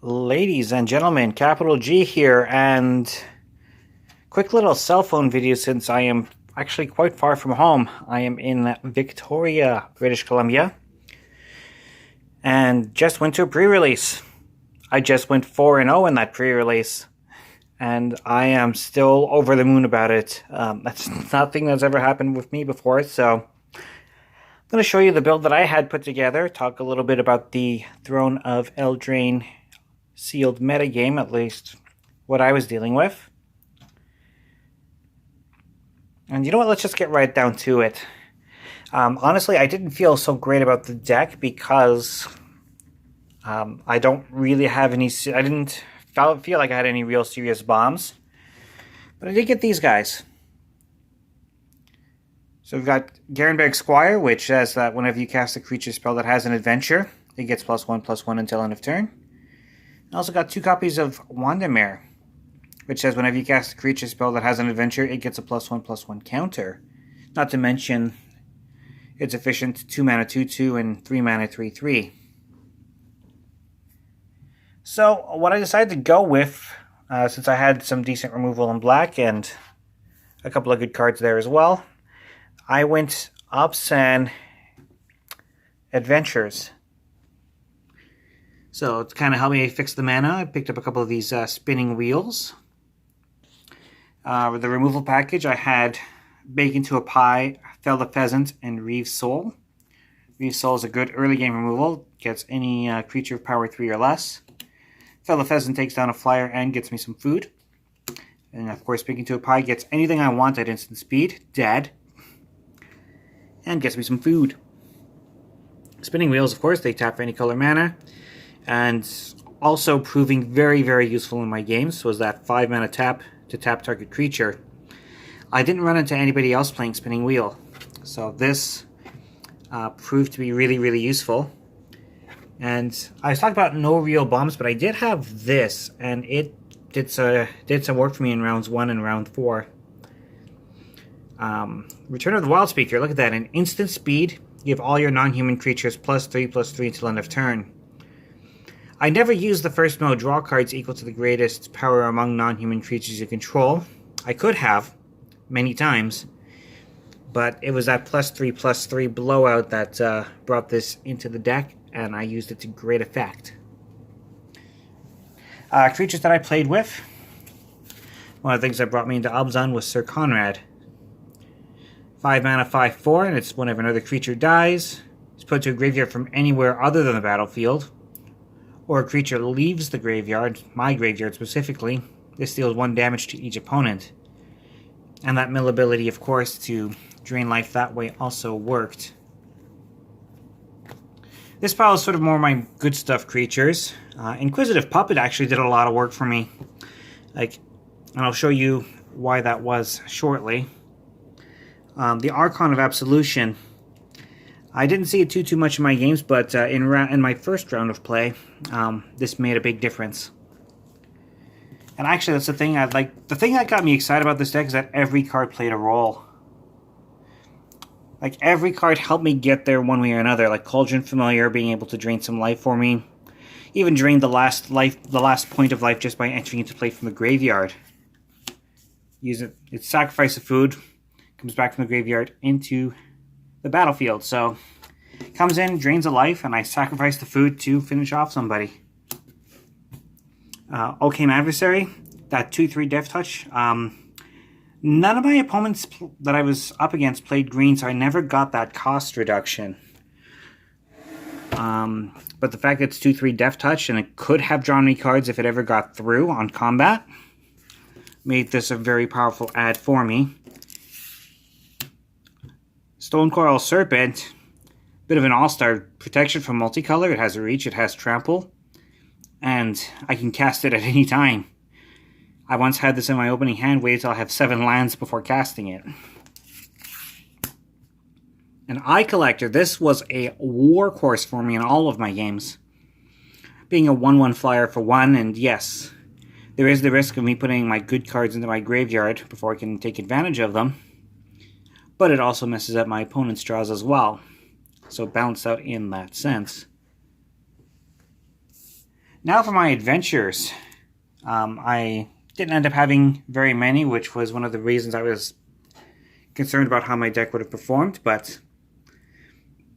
Ladies and gentlemen, Capital G here, and quick little cell phone video since I am actually quite far from home. I am in Victoria, British Columbia, and just went to a pre-release. I just went 4-0 in that pre-release, and I am still over the moon about it. That's nothing that's ever happened with me before, so I'm going to show you the build that I had put together, talk a little bit about the Throne of Eldraine sealed metagame, at least what I was dealing with. And you know what, let's just get right down to it. Honestly, I didn't feel so great about the deck because I don't really have any, I didn't feel like I had any real serious bombs. But I did get these guys. So we've got Garenberg Squire, which says that whenever you cast a creature spell that has an adventure, it gets +1/+1 until end of turn. I also got 2 copies of Wandamere, which says whenever you cast a creature spell that has an adventure, it gets a +1/+1 counter. Not to mention, it's efficient 2 mana 2/2 and 3 mana 3/3. So what I decided to go with, since I had some decent removal in black and a couple of good cards there as well, I went Abzan Adventures. So to kind of help me fix the mana, I picked up a couple of these spinning wheels. With the removal package, I had Bake into a Pie, Fell the Pheasant, and Reeve's Soul. Reeve's Soul is a good early game removal. Gets any creature of power 3 or less. Fell the Pheasant takes down a flyer and gets me some food. And of course, Bake into a Pie gets anything I want at instant speed, dead, and gets me some food. Spinning Wheels, of course, they tap for any color mana. And also proving very, very useful in my games was that 5 mana tap to tap target creature. I didn't run into anybody else playing Spinning Wheel, so this proved to be really, really useful. And I was talking about no real bombs, but I did have this, and it did some work for me in rounds 1 and round 4. Return of the Wild Speaker, look at that. In instant speed, give all your non-human creatures +3/+3 until end of turn. I never used the first mode, draw cards equal to the greatest power among non-human creatures you control. I could have, many times, but it was that +3/+3 blowout that brought this into the deck, and I used it to great effect. Creatures that I played with, one of the things that brought me into Abzan was Sir Conrad. 5 mana, 5/4, and it's whenever another creature dies, it's put to a graveyard from anywhere other than the battlefield, or a creature leaves the graveyard, my graveyard specifically, this deals 1 damage to each opponent. And that mill ability, of course, to drain life that way also worked. This pile is sort of more my good stuff creatures. Inquisitive Puppet actually did a lot of work for me. And I'll show you why that was shortly. The Archon of Absolution. I didn't see it too much in my games, but in my first round of play, this made a big difference. And actually, that's the thing the thing that got me excited about this deck is that every card played a role. Like, every card helped me get there one way or another. Like Cauldron Familiar being able to drain some life for me. Even drained the last point of life just by entering into play from the graveyard. It's sacrifice of food, comes back from the graveyard into the battlefield. So, comes in, drains a life, and I sacrifice the food to finish off somebody. Occam Adversary, that 2/3 Death Touch. None of my opponents that I was up against played green, so I never got that cost reduction. But the fact that it's 2/3 Death Touch, and it could have drawn me cards if it ever got through on combat, made this a very powerful add for me. Stonecoil Serpent, bit of an all-star. Protection from multicolor, it has reach, it has trample, and I can cast it at any time. I once had this in my opening hand, waited till I have 7 lands before casting it. An Eye Collector, this was a workhorse for me in all of my games. Being a 1/1 flyer for 1, and yes, there is the risk of me putting my good cards into my graveyard before I can take advantage of them. But it also messes up my opponent's draws as well. So balanced out in that sense. Now for my adventures. I didn't end up having very many, which was one of the reasons I was concerned about how my deck would have performed, but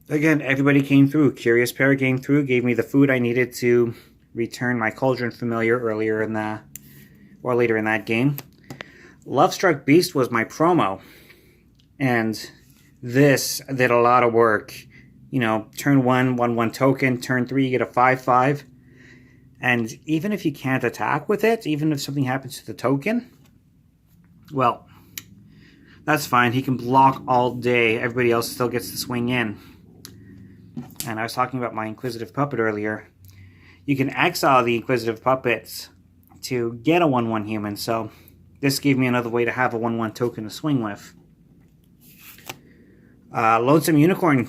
again, everybody came through. Curious Pair came through, gave me the food I needed to return my Cauldron Familiar later in that game. Lovestruck Beast was my promo, and this did a lot of work. You know, turn 1, 1/1 token, turn 3, you get a 5/5. And even if you can't attack with it, even if something happens to the token, well, that's fine. He can block all day. Everybody else still gets to swing in. And I was talking about my Inquisitive Puppet earlier. You can exile the Inquisitive Puppets to get a 1/1 human, so this gave me another way to have a 1/1 token to swing with. Lonesome Unicorn,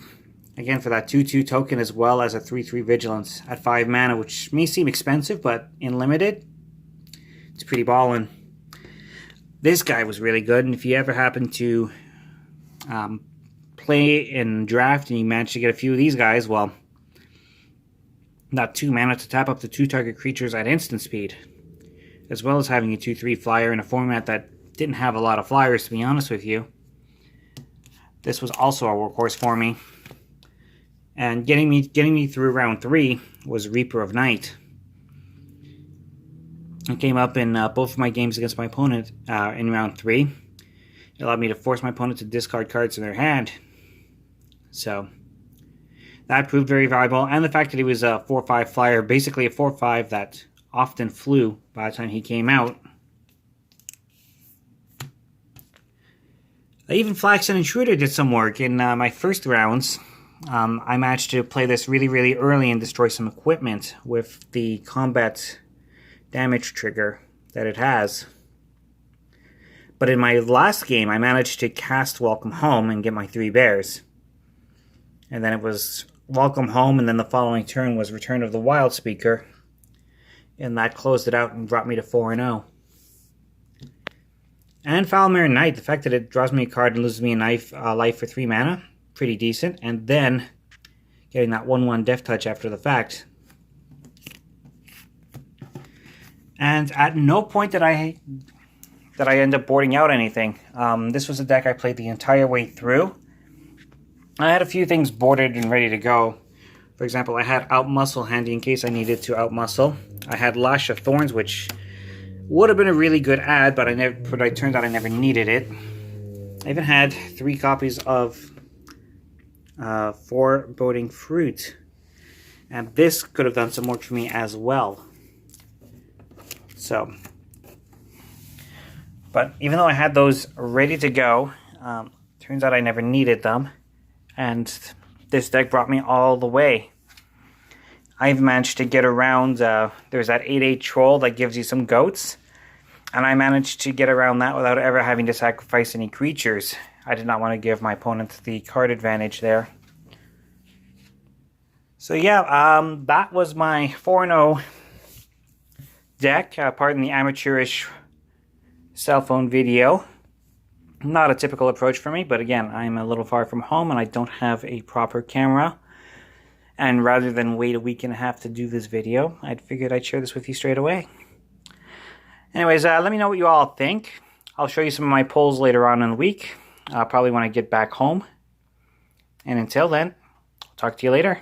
again for that 2/2 token, as well as a 3/3 Vigilance at 5 mana, which may seem expensive, but in Limited, it's pretty ballin'. This guy was really good, and if you ever happen to play in draft and you manage to get a few of these guys, well, not 2 mana to tap up to 2 target creatures at instant speed, as well as having a 2/3 flyer in a format that didn't have a lot of flyers, to be honest with you. This was also a workhorse for me. And getting me through round 3 was Reaper of Night. It came up in both of my games against my opponent in round 3. It allowed me to force my opponent to discard cards in their hand. So that proved very valuable. And the fact that he was a 4/5 flyer, basically a 4/5 that often flew by the time he came out. Even Flaxen Intruder did some work in my first rounds. I managed to play this really, really early and destroy some equipment with the combat damage trigger that it has. But in my last game, I managed to cast Welcome Home and get my 3 bears. And then it was Welcome Home, and then the following turn was Return of the Wild Speaker. And that closed it out and brought me to 4-0. And Foulmare Knight, the fact that it draws me a card and loses me a life for 3 mana, pretty decent. And then getting that 1/1 Death Touch after the fact. And at no point did I end up boarding out anything. This was a deck I played the entire way through. I had a few things boarded and ready to go. For example, I had Outmuscle handy in case I needed to outmuscle. I had Lash of Thorns, which would have been a really good add, but it turned out I never needed it. I even had 3 copies of Foreboding Fruit, and this could have done some work for me as well. So, but even though I had those ready to go, turns out I never needed them, and this deck brought me all the way. I've managed to get around, there's that 8/8 troll that gives you some goats, and I managed to get around that without ever having to sacrifice any creatures. I did not want to give my opponent the card advantage there. So yeah, that was my 4-0 deck, pardon the amateurish cell phone video. Not a typical approach for me, but again, I'm a little far from home and I don't have a proper camera. And rather than wait a week and a half to do this video, I figured I'd share this with you straight away. Anyways, let me know what you all think. I'll show you some of my polls later on in the week, probably when I get back home. And until then, I'll talk to you later.